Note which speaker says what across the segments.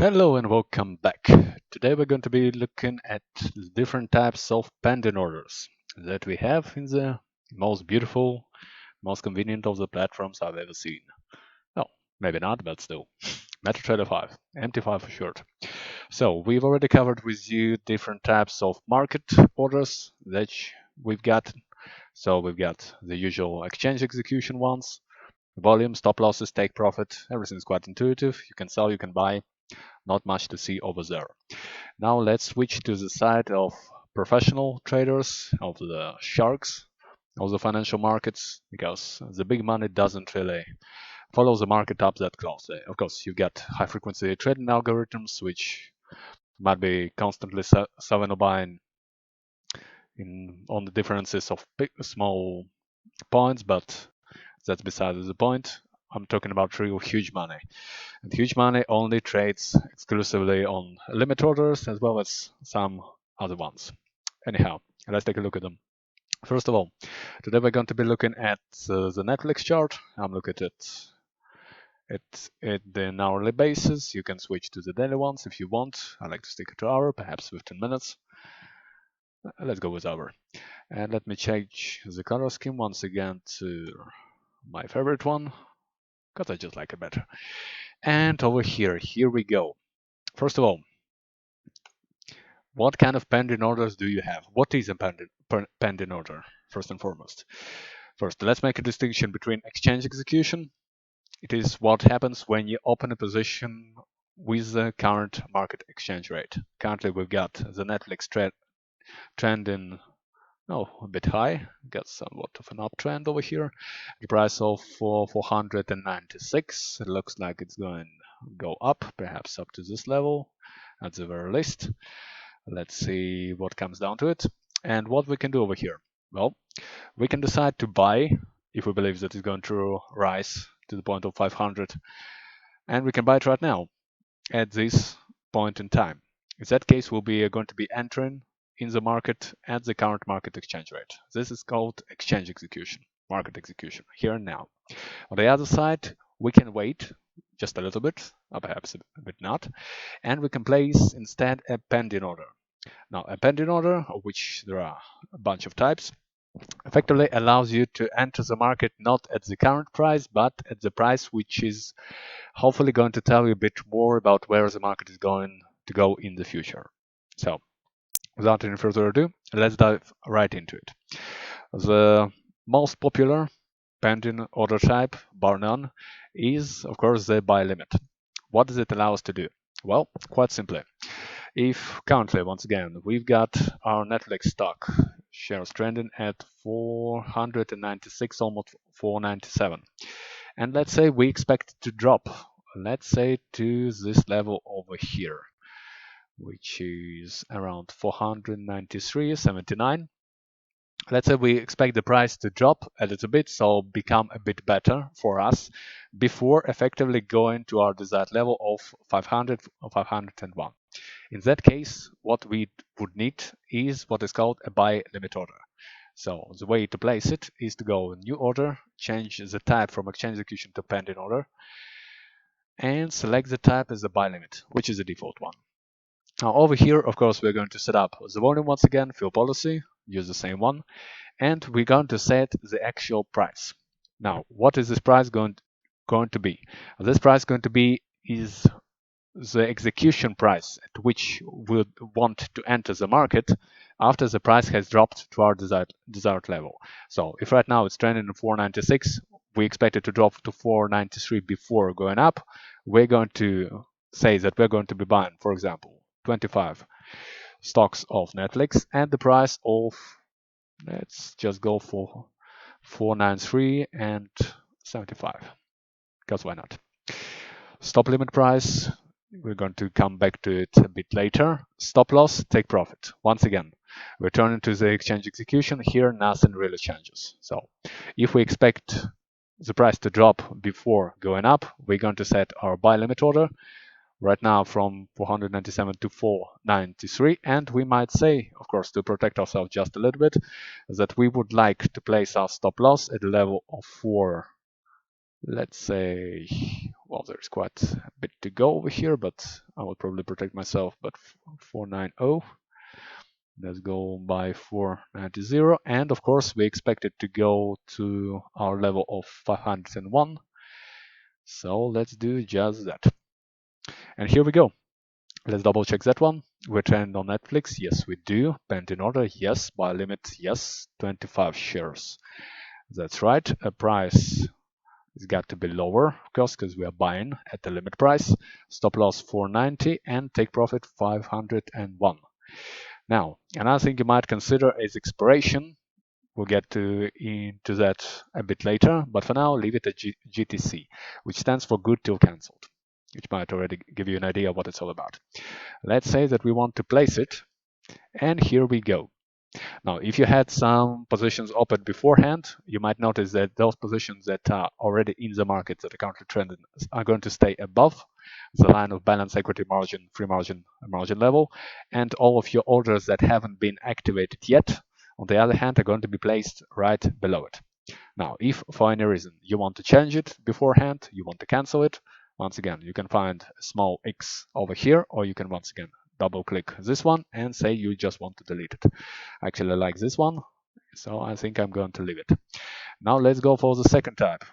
Speaker 1: Hello and welcome back. Today we're going to be looking at the different types of pending orders that we have in the most beautiful, most convenient of the platforms I've ever seen. Well, maybe not, but still. Metatrader 5, MT5 for short. So we've already covered with you different types of market orders that we've got. So we've got the usual exchange execution ones, volume, stop losses, take profit. Everything's quite intuitive. You can sell, you can buy. Not much to see over there. Now let's switch to the side of professional traders, of the sharks of the financial markets, because the big money doesn't really follow the market up that closely. Of course, you've got high frequency trading algorithms, which might be constantly selling or buying on the differences of small points, but that's beside the point. I'm talking about real huge money. And huge money only trades exclusively on limit orders as well as some other ones. Anyhow, let's take a look at them. First of all, today we're going to be looking at the Netflix chart. I'm looking at the hourly basis. You can switch to the daily ones if you want. I like to stick to hour, perhaps 15 minutes. Let's go with hour. And let me change the color scheme once again to my favorite one, because I just like it better. And over here we go. First of all, what kind of pending orders do you have? What is a pending order, first and foremost? First, let's make a distinction between exchange execution. It is what happens when you open a position with the current market exchange rate. Currently, we've got the Netflix trending a bit high, got somewhat of an uptrend over here. The price of 496. It looks like it's going to go up, perhaps up to this level at the very least. Let's see what comes down to it. And what we can do over here. Well, we can decide to buy if we believe that it's going to rise to the point of 500. And we can buy it right now at this point in time. In that case, we'll be going to be entering in the market at the current market exchange rate. This is called exchange execution, market execution, here and now. On the other side, we can wait just a little bit, or perhaps a bit not, and we can place instead a pending order. Now, a pending order, of which there are a bunch of types, effectively allows you to enter the market not at the current price, but at the price which is hopefully going to tell you a bit more about where the market is going to go in the future. So, without any further ado, let's dive right into it. The most popular pending order type, bar none, is of course the buy limit. What does it allow us to do? Well, quite simply. If currently, once again, we've got our Netflix stock shares trending at 496, almost 497, and let's say we expect it to drop, let's say to this level over here, which is around 493.79. Let's say we expect the price to drop a little bit, so become a bit better for us before effectively going to our desired level of 500 or 501. In that case, what we would need is what is called a buy limit order. So the way to place it is to go new order, change the type from exchange execution to pending order, and select the type as a buy limit, which is the default one. Now over here, of course, we're going to set up the volume once again, fill policy, use the same one, and we're going to set the actual price. Now, what is this price going to be? This price going to be is the execution price at which we want to enter the market after the price has dropped to our desired level. So if right now it's trending at 496, we expect it to drop to 493 before going up. We're going to say that we're going to be buying, for example, 25 stocks of Netflix at the price of, let's just go for 493 and 75, because why not? Stop limit price, we're going to come back to it a bit later. Stop loss, take profit. Once again, returning to the exchange execution, here nothing really changes. So if we expect the price to drop before going up, we're going to set our buy limit order right now from 497 to 493, and we might say, of course, to protect ourselves just a little bit, that we would like to place our stop loss at the level of let's say well, there's quite a bit to go over here, but I will probably protect myself. But 490, let's go by 490, and of course we expect it to go to our level of 501. So let's do just that. And here we go. Let's double check that one. We trend on Netflix. Yes, we do. Pending order. Yes. Buy limit. Yes. 25 shares. That's right. A price has got to be lower, of course, because we are buying at the limit price. Stop loss 490 and take profit 501. Now, another thing you might consider is expiration. We'll get into that a bit later, but for now, leave it at GTC, which stands for good till cancelled, which might already give you an idea of what it's all about. Let's say that we want to place it, and here we go. Now, if you had some positions open beforehand, you might notice that those positions that are already in the market that are currently trending are going to stay above the line of balance equity margin, free margin, margin level, and all of your orders that haven't been activated yet, on the other hand, are going to be placed right below it. Now, if for any reason you want to change it beforehand, you want to cancel it, once again, you can find a small X over here, or you can once again double click this one and say you just want to delete it. I actually like this one, so I think I'm going to leave it. Now let's go for the second type.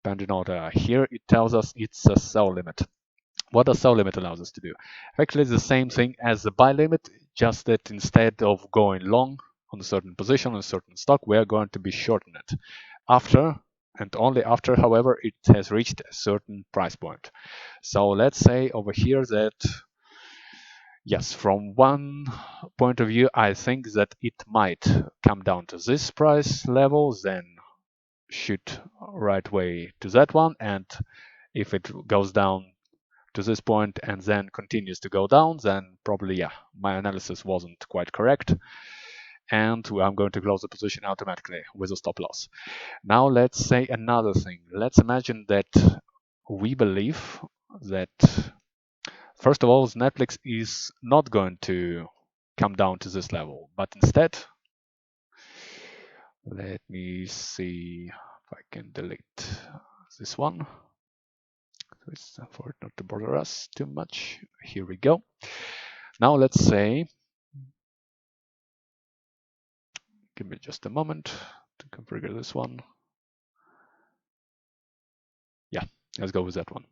Speaker 1: Pending order. Here it tells us it's a sell limit. What does sell limit allows us to do? Actually, it's the same thing as the buy limit, just that instead of going long on a certain position, on a certain stock, we are going to be shorting it. After, and only after, however, it has reached a certain price point. So let's say over here that, yes, from one point of view, I think that it might come down to this price level, then shoot right way to that one, and if it goes down to this point and then continues to go down, then probably, yeah, my analysis wasn't quite correct, and I'm going to close the position automatically with a stop loss. Now let's say another thing. Let's imagine that we believe that, first of all, Netflix is not going to come down to this level, but instead, let me see if I can delete this one. It's for it not to bother us too much. Here we go. Now let's say, give me just a moment to configure this one. Yeah, let's go with that one.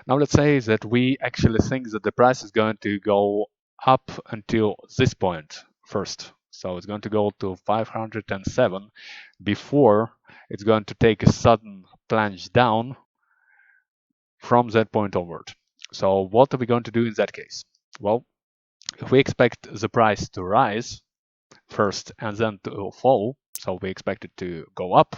Speaker 1: Now let's say that we actually think that the price is going to go up until this point first. So it's going to go to 507 before it's going to take a sudden plunge down from that point onward. So what are we going to do in that case? Well, if we expect the price to rise first and then to fall, so we expect it to go up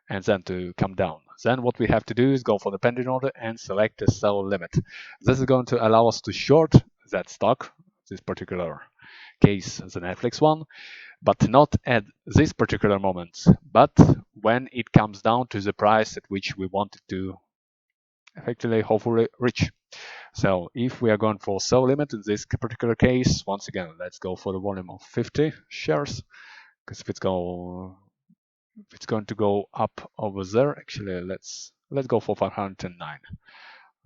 Speaker 1: and then to come down, then what we have to do is go for the pending order and select the sell limit. This is going to allow us to short that stock, this particular case, the Netflix one, but not at this particular moment, but when it comes down to the price at which we want it to effectively hopefully reach. So if we are going for sell limit in this particular case, once again, let's go for the volume of 50 shares, because if it's going to go up over there, actually let's go for 509.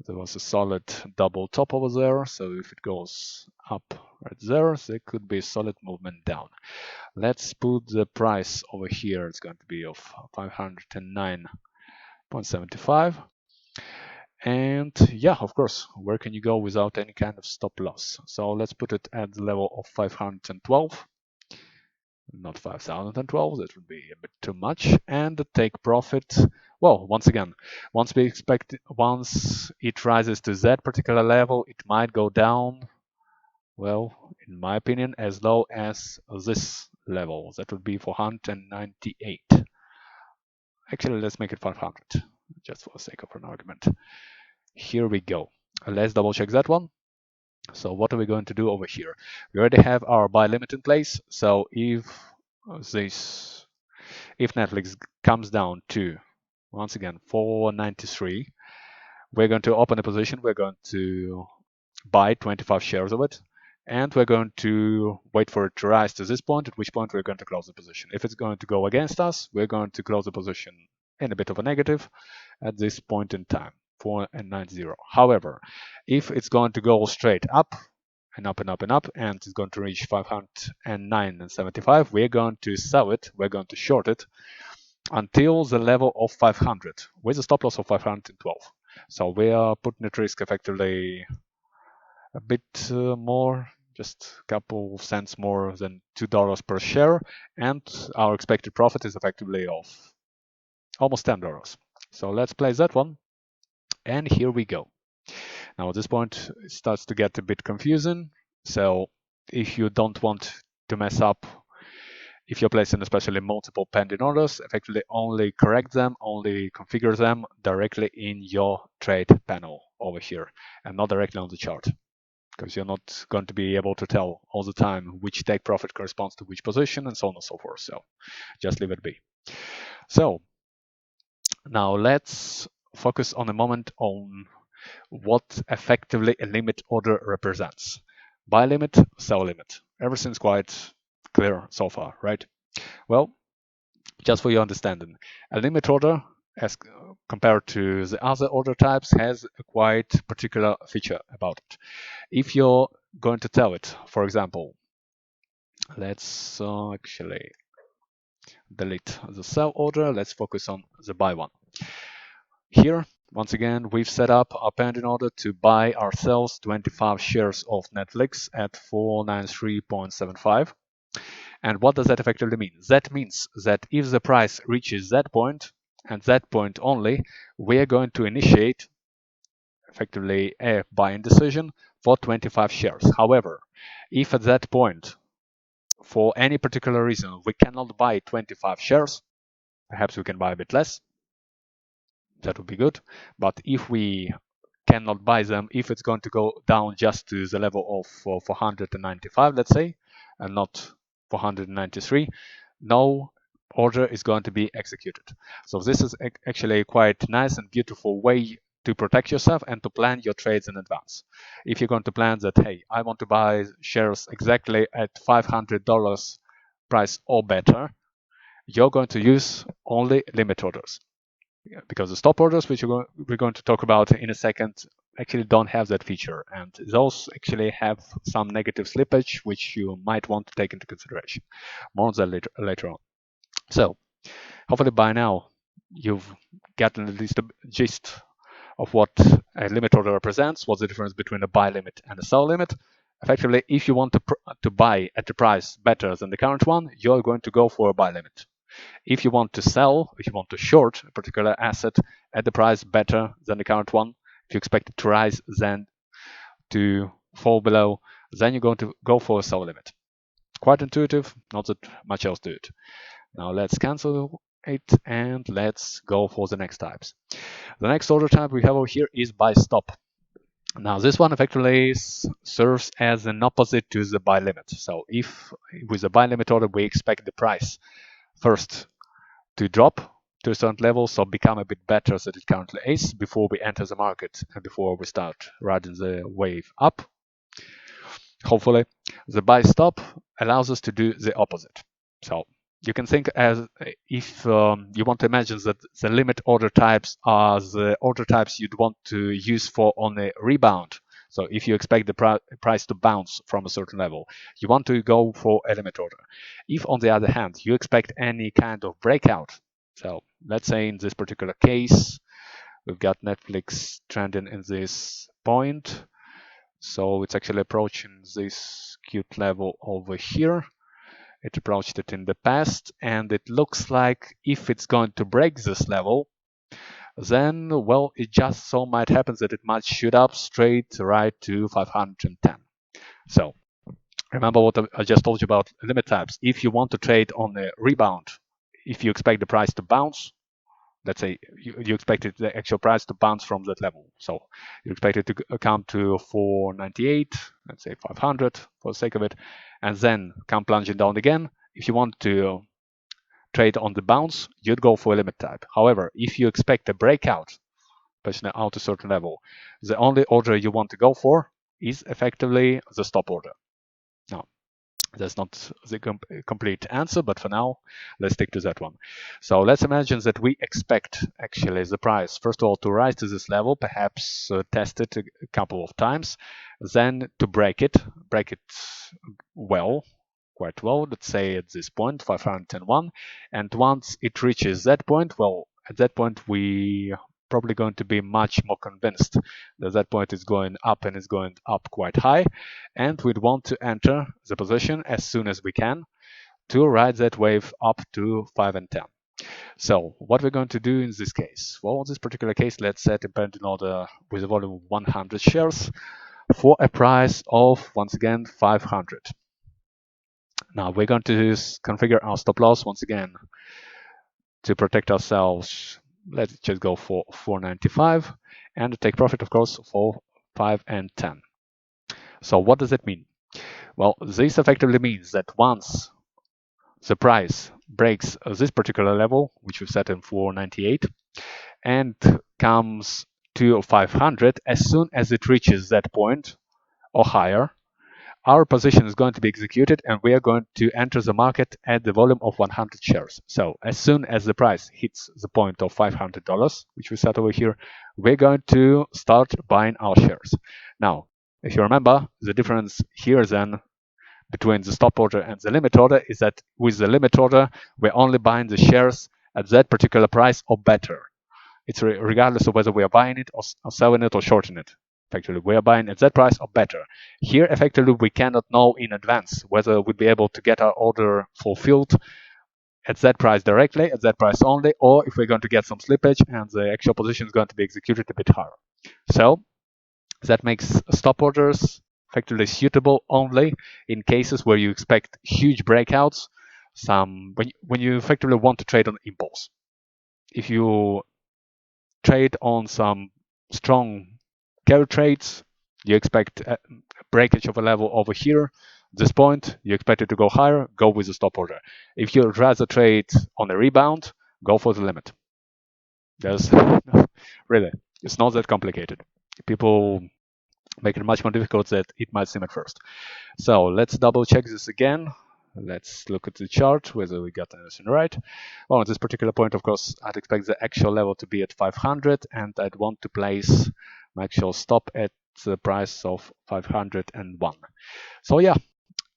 Speaker 1: There was a solid double top over there, so if it goes up right there could be a solid movement down. Let's put the price over here. It's going to be of 509.75. And yeah, of course, where can you go without any kind of stop loss? So let's put it at the level of 512, not 5012, that would be a bit too much. And the take profit, well, once again, once it rises to that particular level, it might go down, well, in my opinion, as low as this level. That would be 498. Actually, let's make it 500, just for the sake of an argument. Here we go. Let's double check that one. So what are we going to do over here? We already have our buy limit in place. So if Netflix comes down to, once again, 493, we're going to open a position. We're going to buy 25 shares of it. And we're going to wait for it to rise to this point, at which point we're going to close the position. If it's going to go against us, we're going to close the position in a bit of a negative at this point in time. 490. However, if it's going to go straight up and up and up and up, and it's going to reach 509.75, we're going to sell it, we're going to short it until the level of 500 with a stop loss of 512. So we are putting at risk effectively a bit more, just a couple of cents more than $2 per share, and our expected profit is effectively of almost $10. So let's place that one, and here we go. Now at this point it starts to get a bit confusing, so if you don't want to mess up, if you're placing especially multiple pending orders, effectively only correct them, only configure them directly in your trade panel over here and not directly on the chart, because you're not going to be able to tell all the time which take profit corresponds to which position and so on and so forth. So just leave it be. So now let's focus on a moment on what effectively a limit order represents. Buy limit, sell limit. Everything's quite clear so far, right? Well, just for your understanding, a limit order, as compared to the other order types, has a quite particular feature about it. If you're going to tell it, for example, let's actually delete the sell order, let's focus on the buy one. Here, once again, we've set up our pending order to buy ourselves 25 shares of Netflix at 493.75. And what does that effectively mean? That means that if the price reaches that point, and that point only, we are going to initiate effectively a buying decision for 25 shares. However, if at that point, for any particular reason, we cannot buy 25 shares, perhaps we can buy a bit less, that would be good. But if we cannot buy them, if it's going to go down just to the level of 495, let's say, and not 493, no order is going to be executed. So this is actually a quite nice and beautiful way to protect yourself and to plan your trades in advance. If you're going to plan that, hey, I want to buy shares exactly at $500 price or better, you're going to use only limit orders. Because the stop orders, which we're going to talk about in a second, actually don't have that feature, and those actually have some negative slippage which you might want to take into consideration. More on that later on. So hopefully by now you've gotten at least a gist of what a limit order represents, what's the difference between a buy limit and a sell limit. Effectively, if you want to buy at a price better than the current one, you're going to go for a buy limit. If you want to sell, if you want to short a particular asset at the price better than the current one, if you expect it to rise, then to fall below, then you're going to go for a sell limit. Quite intuitive, not that much else to it. Now let's cancel it and let's go for the next types. The next order type we have over here is buy stop. Now this one effectively serves as an opposite to the buy limit. So if with a buy limit order we expect the price first to drop to a certain level, so become a bit better than it currently is before we enter the market and before we start riding the wave up. Hopefully, the buy stop allows us to do the opposite. So you can think as if you want to imagine that the limit order types are the order types you'd want to use for on a rebound. So if you expect the price to bounce from a certain level, you want to go for a limit order. If, on the other hand, you expect any kind of breakout, so let's say in this particular case, we've got Netflix trending in this point. So it's actually approaching this cute level over here. It approached it in the past, and it looks like if it's going to break this level, then, well, it just so might happen that it might shoot up straight right to 510. So remember what I just told you about limit types. If you want to trade on a rebound, if you expect the price to bounce, let's say you expected the actual price to bounce from that level. So you expect it to come to 498, let's say 500 for the sake of it, and then come plunging down again. If you want to trade on the bounce, you'd go for a limit type. However, if you expect a breakout, especially out to a certain level, the only order you want to go for is effectively the stop order. Now, That's not the complete answer, but for now, let's stick to that one. So let's imagine that we expect actually the price, first of all, to rise to this level, perhaps test it a couple of times, then to break it well, quite well, let's say at this point, 501. And once it reaches that point, well, at that point, we probably going to be much more convinced that that point is going up and is going up quite high, and we'd want to enter the position as soon as we can to ride that wave up to 5 and 10. So what we're going to do in this case? Well, in this particular case, let's set a pending order with a volume of 100 shares for a price of, once again, 500. Now we're going to configure our stop loss once again to protect ourselves. Let's just go for 495 and take profit, of course, for 5 and 10. So what does it mean? Well, this effectively means that once the price breaks this particular level, which we've set in 498, and comes to 500, as soon as it reaches that point or higher, our position is going to be executed and we are going to enter the market at the volume of 100 shares. So as soon as the price hits the point of $500, which we set over here, we're going to start buying our shares. Now, if you remember, the difference here then between the stop order and the limit order is that with the limit order, we're only buying the shares at that particular price or better. It's regardless of whether we are buying it or selling it or shorting it. Effectively, we are buying at that price or better. Here, effectively, we cannot know in advance whether we'll be able to get our order fulfilled at that price directly, at that price only, or if we're going to get some slippage and the actual position is going to be executed a bit higher. So that makes stop orders effectively suitable only in cases where you expect huge breakouts, when you effectively want to trade on impulse. If you trade on some strong carry trades, you expect a breakage of a level over here, this point, you expect it to go higher, go with the stop order. If you'd rather trade on a rebound, go for the limit. There's really, it's not that complicated. People make it much more difficult than it might seem at first. So let's double check this again. Let's look at the chart, whether we got anything right. Well, at this particular point, of course, I'd expect the actual level to be at 500, and I'd want to place my actual stop at the price of 501. So yeah,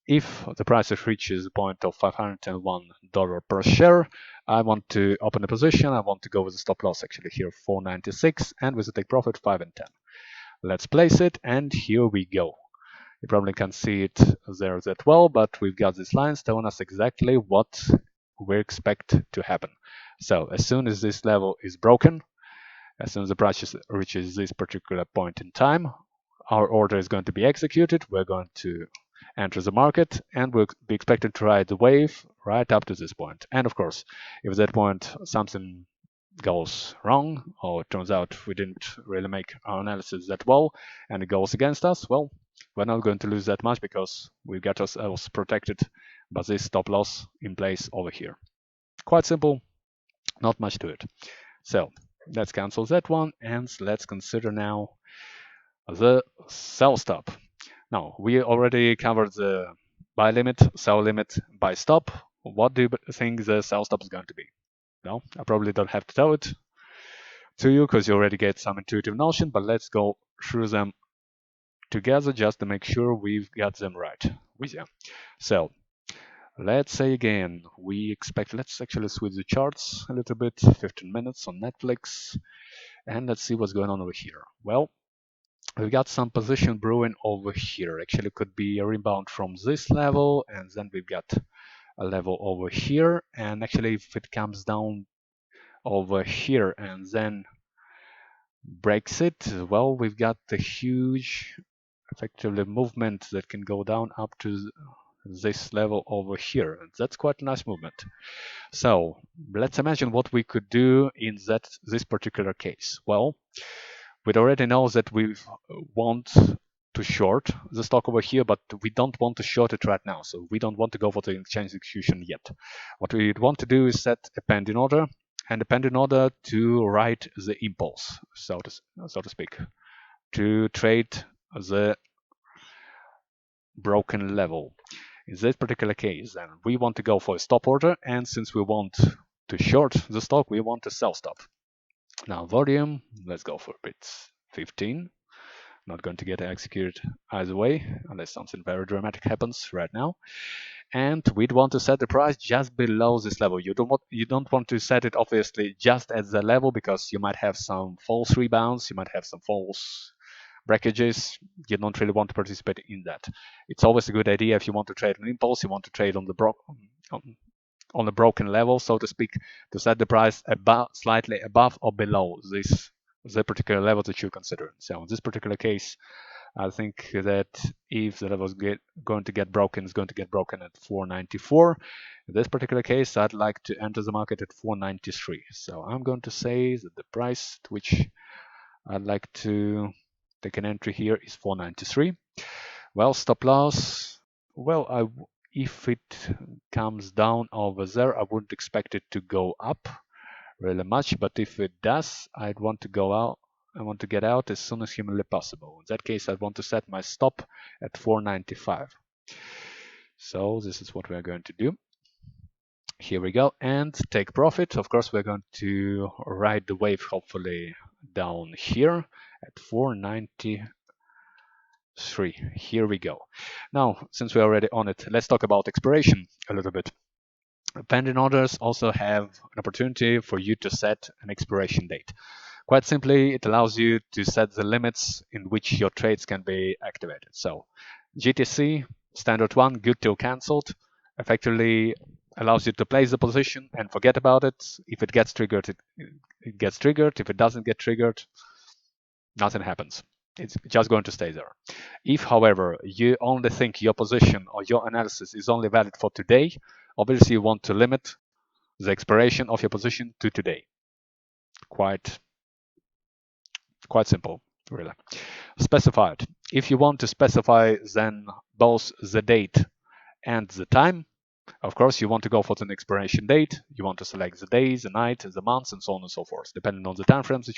Speaker 1: if the price reaches the point of $501 per share, I want to open a position. I want to go with the stop loss actually here, 496, and with the take profit 5 and 10. Let's place it, and here we go. You probably can't see it there that well, but we've got these lines telling us exactly what we expect to happen. So as soon as this level is broken, as soon as the price reaches this particular point in time, our order is going to be executed. We're going to enter the market, and we'll be expected to ride the wave right up to this point. And of course, if at that point something goes wrong, or it turns out we didn't really make our analysis that well, and it goes against us, well, we're not going to lose that much because we've got ourselves protected by this stop loss in place over here. Quite simple, not much to it. So let's cancel that one, and let's consider now the sell stop. Now, we already covered the buy limit, sell limit, buy stop. What do you think the sell stop is going to be? No, I probably don't have to tell it to you because you already get some intuitive notion, but let's go through them together just to make sure we've got them right with you. So let's say again, we expect, let's actually switch the charts a little bit, 15 minutes on Netflix, and let's see what's going on over here. Well, we've got some position brewing over here. Actually, could be a rebound from this level, and then we've got a level over here, and actually if it comes down over here and then breaks it, well, we've got the huge effectively movement that can go down up to this level over here. That's quite a nice movement. So let's imagine what we could do in this particular case. Well, we'd already know that we want to short the stock over here, but we don't want to short it right now. So we don't want to go for the exchange execution yet. What we want to do is set a pending order, and a pending order to ride the impulse, so to speak, to trade the broken level. in this particular case, then we want to go for a stop order, and since we want to short the stock, we want to sell stop. Now volume, let's go for a bit 15. Not going to get executed either way unless something very dramatic happens right now. And we'd want to set the price just below this level. You don't want to set it obviously just at the level, because you might have some false rebounds, you might have some false breakages. You don't really want to participate in that. It's always a good idea if you want to trade an impulse, you want to trade on the broken level, so to speak, to set the price slightly above or below the particular level that you're considering. So in this particular case, I think that if the level is going to get broken, it's going to get broken at 494. In this particular case, I'd like to enter the market at 493. So I'm going to say that the price at which I'd like to take an entry here is 493. Well, stop loss. Well, if it comes down over there, I wouldn't expect it to go up really much, but if it does, I'd want to go out. I want to get out as soon as humanly possible. In that case, I'd want to set my stop at 495. So this is what we're going to do. Here we go, and take profit. Of course, we're going to ride the wave, hopefully down here at 493. Here we go. Now, since we're already on it, let's talk about expiration a little bit. Pending orders also have an opportunity for you to set an expiration date. Quite simply, it allows you to set the limits in which your trades can be activated. So GTC, standard one, good till cancelled, effectively allows you to place the position and forget about it. If it gets triggered, it gets triggered. If it doesn't get triggered, nothing happens. It's just going to stay there. If, however, you only think your position or your analysis is only valid for today, obviously you want to limit the expiration of your position to today. Quite simple, really. Specified. If you want to specify then both the date and the time, of course you want to go for an expiration date. You want to select the days, the night, the months, and so on and so forth, depending on the time frames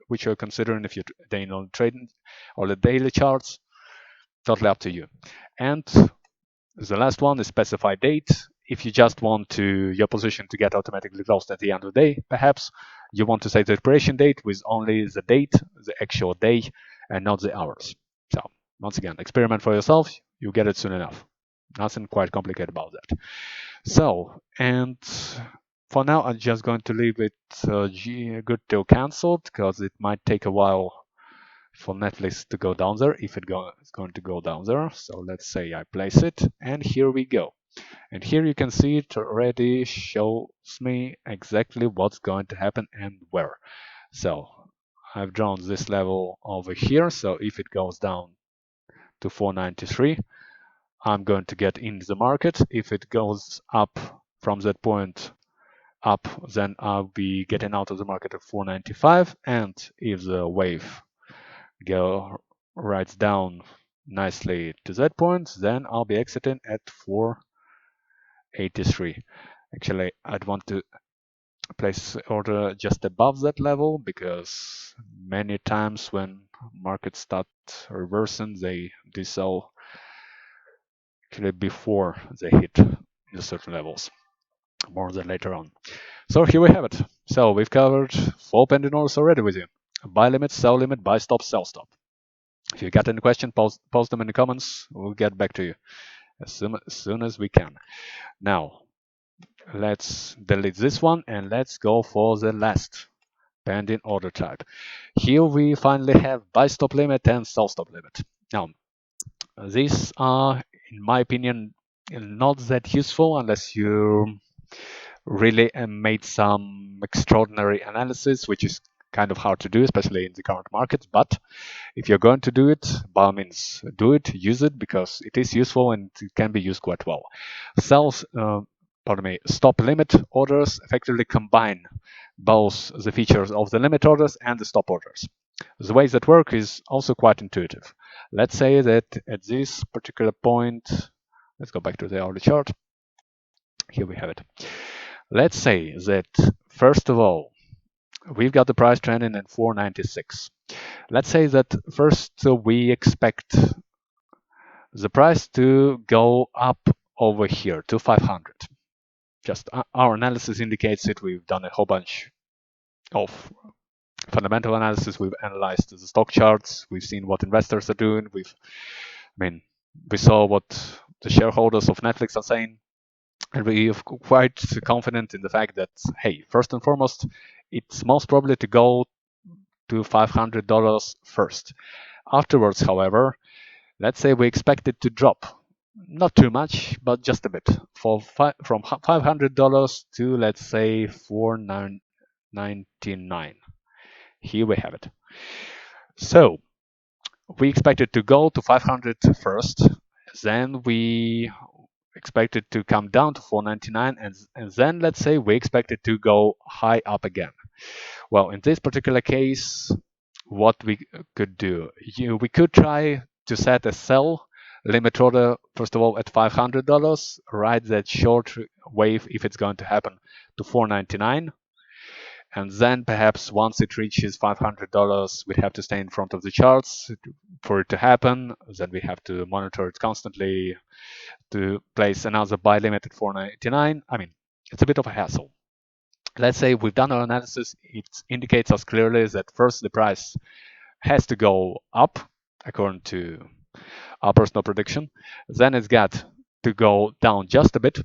Speaker 1: which you're considering. If you're on trading or the daily charts, totally up to you. And the last one is specified date. If you just want your position to get automatically closed at the end of the day, perhaps you want to set the expiration date with only the date, the actual day, and not the hours. So once again, experiment for yourself. You'll get it soon enough. Nothing quite complicated about that. So, and for now, I'm just going to leave it good till cancelled, because it might take a while for Netflix to go down there, if it's going to go down there. So let's say I place it, and here we go. And here you can see it already shows me exactly what's going to happen and where. So I've drawn this level over here. So if it goes down to 493, I'm going to get in the market. If it goes up from that point up, then I'll be getting out of the market at 495. And if the wave rides down nicely to that point, then I'll be exiting at 483. Actually, I'd want to place order just above that level, because many times when markets start reversing, they do so actually before they hit the certain levels, more than later on. So here we have it. So we've covered 4 pending orders already with you: buy limit, sell limit, buy stop, sell stop. If you got any question, post them in the comments. We'll get back to you as soon as we can. Now, let's delete this one and let's go for the last pending order type. Here we finally have buy stop limit and sell stop limit. Now, these are, in my opinion, not that useful unless you really made some extraordinary analysis, which is kind of hard to do, especially in the current market. But if you're going to do it, by all means, do it, use it, because it is useful and it can be used quite well. Stop limit orders effectively combine both the features of the limit orders and the stop orders. The way that work is also quite intuitive. Let's say that at this particular point, let's go back to the hourly chart. Here we have it. Let's say that, first of all, we've got the price trending at 496. Let's say that first we expect the price to go up over here to 500. Just our analysis indicates it. We've done a whole bunch of fundamental analysis. We've analyzed the stock charts. We've seen what investors are doing. We saw what the shareholders of Netflix are saying, and we are quite confident in the fact that, hey, first and foremost, it's most probably to go to $500 first. Afterwards, however, let's say we expect it to drop. Not too much, but just a bit. From $500 to, let's say, $499. Here we have it. So we expect it to go to 500 first, then we expect it to come down to 499, and then let's say we expect it to go high up again. Well, in this particular case, what we could do, we could try to set a sell limit order, first of all, at $500, ride that short wave if it's going to happen to $499. And then perhaps once it reaches $500, we'd have to stay in front of the charts for it to happen. Then we have to monitor it constantly to place another buy limit at $499. I mean, it's a bit of a hassle. Let's say we've done our analysis. It indicates us clearly that first the price has to go up according to our personal prediction. Then it's got to go down just a bit.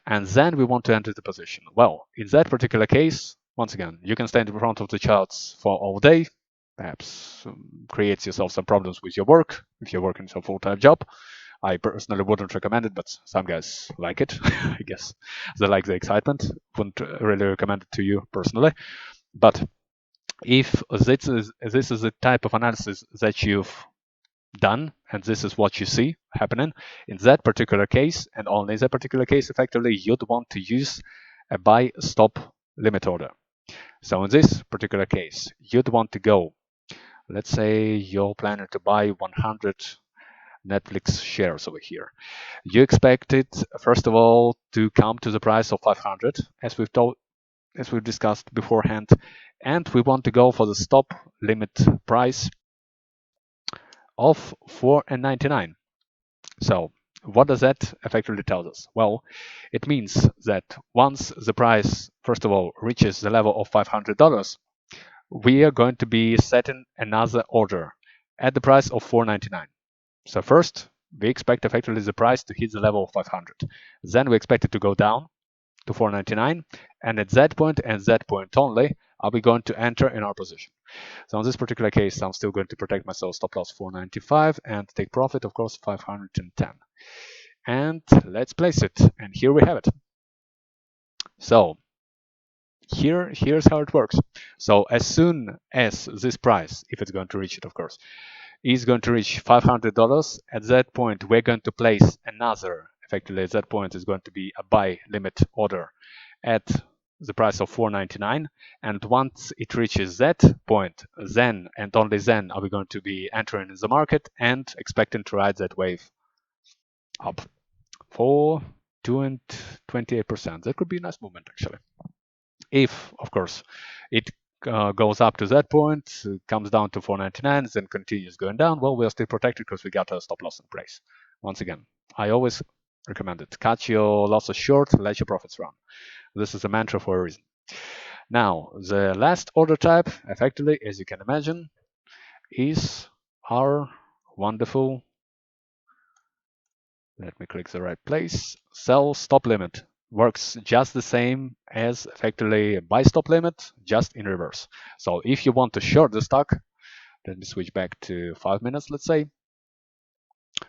Speaker 1: And then we want to enter the position. Well, in that particular case, once again, you can stand in front of the charts for all day, perhaps creates yourself some problems with your work if you're working a full-time job. I personally wouldn't recommend it, but some guys like it. I guess they like the excitement. Wouldn't really recommend it to you personally. But if this is the type of analysis that you've done, and this is what you see happening, in that particular case, and only in that particular case, effectively, you'd want to use a buy stop limit order. So in this particular case, you'd want to go, let's say you're planning to buy 100 Netflix shares over here. You expect it, first of all, to come to the price of 500, as we've discussed beforehand, and we want to go for the stop limit price of $4.99. So what does that effectively tell us? Well, it means that once the price, first of all, reaches the level of $500, we are going to be setting another order at the price of $4.99. So first, we expect effectively the price to hit the level of 500. Then we expect it to go down to $4.99, and at that point and that point only are we going to enter in our position. So in this particular case, I'm still going to protect myself, stop loss 495, and take profit, of course, 510. And let's place it, and here we have it. So here's how it works. So as soon as this price, if it's going to reach it, of course, is going to reach $500, at that point we're going to place another, effectively at that point is going to be a buy limit order at the price of $4.99, and once it reaches that point, then and only then are we going to be entering in the market and expecting to ride that wave up for 28%. That could be a nice movement actually. If, of course, it goes up to that point, comes down to $4.99, then continues going down, well, we're still protected because we got a stop loss in place. Once again, I always recommend it. Cut your losses short, let your profits run. This is a mantra for a reason. Now, the last order type, effectively, as you can imagine, is our wonderful, let me click the right place, sell stop limit. Works just the same as effectively a buy stop limit, just in reverse. So if you want to short the stock, let me switch back to 5 minutes, let's say.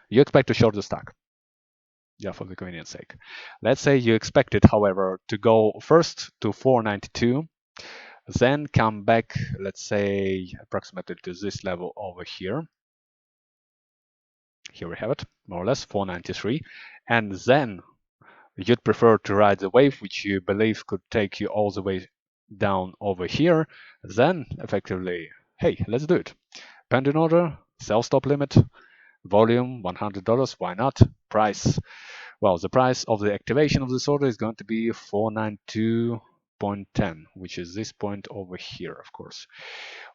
Speaker 1: You expect to short the stock, yeah, for the convenience sake. Let's say you expect it, however, to go first to 492, then come back, let's say, approximately to this level over here. Here we have it, more or less, 493. And then you'd prefer to ride the wave, which you believe could take you all the way down over here. Then, effectively, hey, let's do it. Pending order, sell stop limit, volume $100, why not? Price, well, the price of the activation of this order is going to be 492.10, which is this point over here, of course.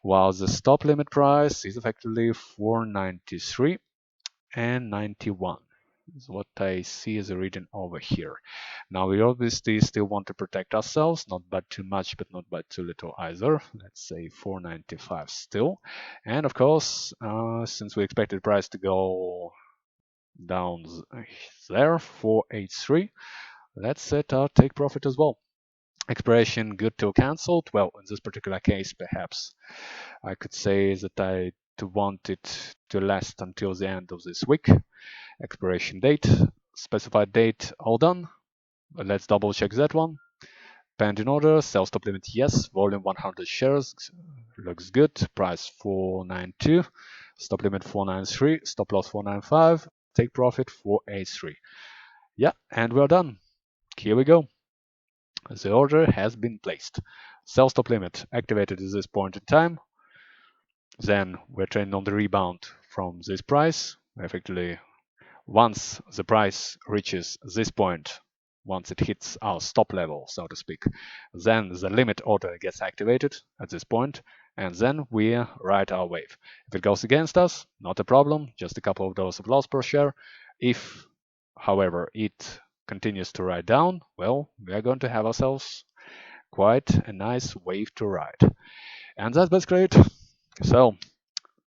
Speaker 1: While the stop limit price is effectively 493 and 91. is what I see as a reading over here. Now we obviously still want to protect ourselves, not by too much, but not by too little either. Let's say 495 still. And of course, since we expected the price to go down there, 483, let's set our take profit as well. Expiration good till cancelled. Well, in this particular case, perhaps I could say that I want it to last until the end of this week. Expiration date, specified date, all done. Let's double check that one. Pending order, sell stop limit, yes. Volume 100 shares, looks good. Price 492, stop limit 493, stop loss 495, take profit 483. Yeah, and we're done. Here we go. The order has been placed. Sell stop limit activated at this point in time. Then we're trading on the rebound from this price. Effectively, once the price reaches this point, once it hits our stop level, so to speak, then the limit order gets activated at this point, and then we ride our wave. If it goes against us, not a problem, just a couple of dollars of loss per share. If, however, it continues to ride down, well, we are going to have ourselves quite a nice wave to ride. And that's basically it. So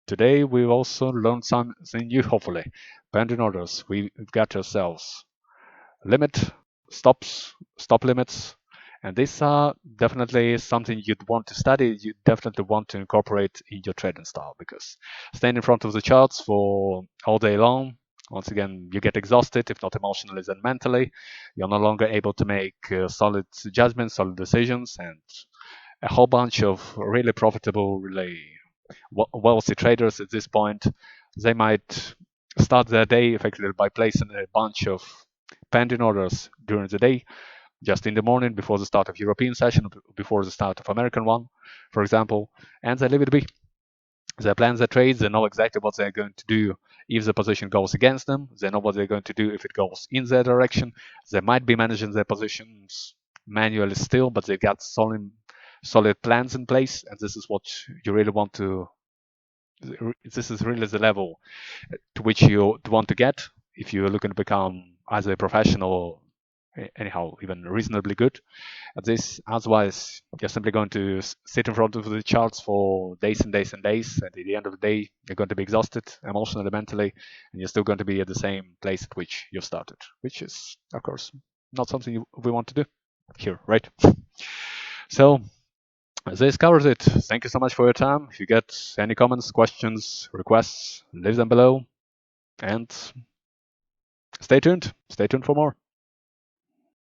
Speaker 1: today we've also learned something new, hopefully. Pending orders, we've got ourselves limit, stops, stop limits, and these are definitely something you'd want to study, you definitely want to incorporate in your trading style, because staying in front of the charts for all day long, once again, you get exhausted, if not emotionally, then mentally. You're no longer able to make solid judgments, solid decisions, and a whole bunch of really profitable, really wealthy traders at this point, they might start their day effectively by placing a bunch of pending orders during the day, just in the morning before the start of European session, before the start of American one, for example, and they leave it be. They plan their trades, they know exactly what they're going to do if the position goes against them, they know what they're going to do if it goes in their direction. They might be managing their positions manually still, but they've got solid plans in place, and this is what you really want to. This is really the level to which you want to get if you're looking to become either a professional, anyhow, even reasonably good at this. Otherwise, you're simply going to sit in front of the charts for days and days and days, and at the end of the day, you're going to be exhausted emotionally, mentally, and you're still going to be at the same place at which you started, which is, of course, not something we want to do here, right? So this covers it. Thank you so much for your time. If you get any comments, questions, requests, leave them below, and stay tuned. Stay tuned for more.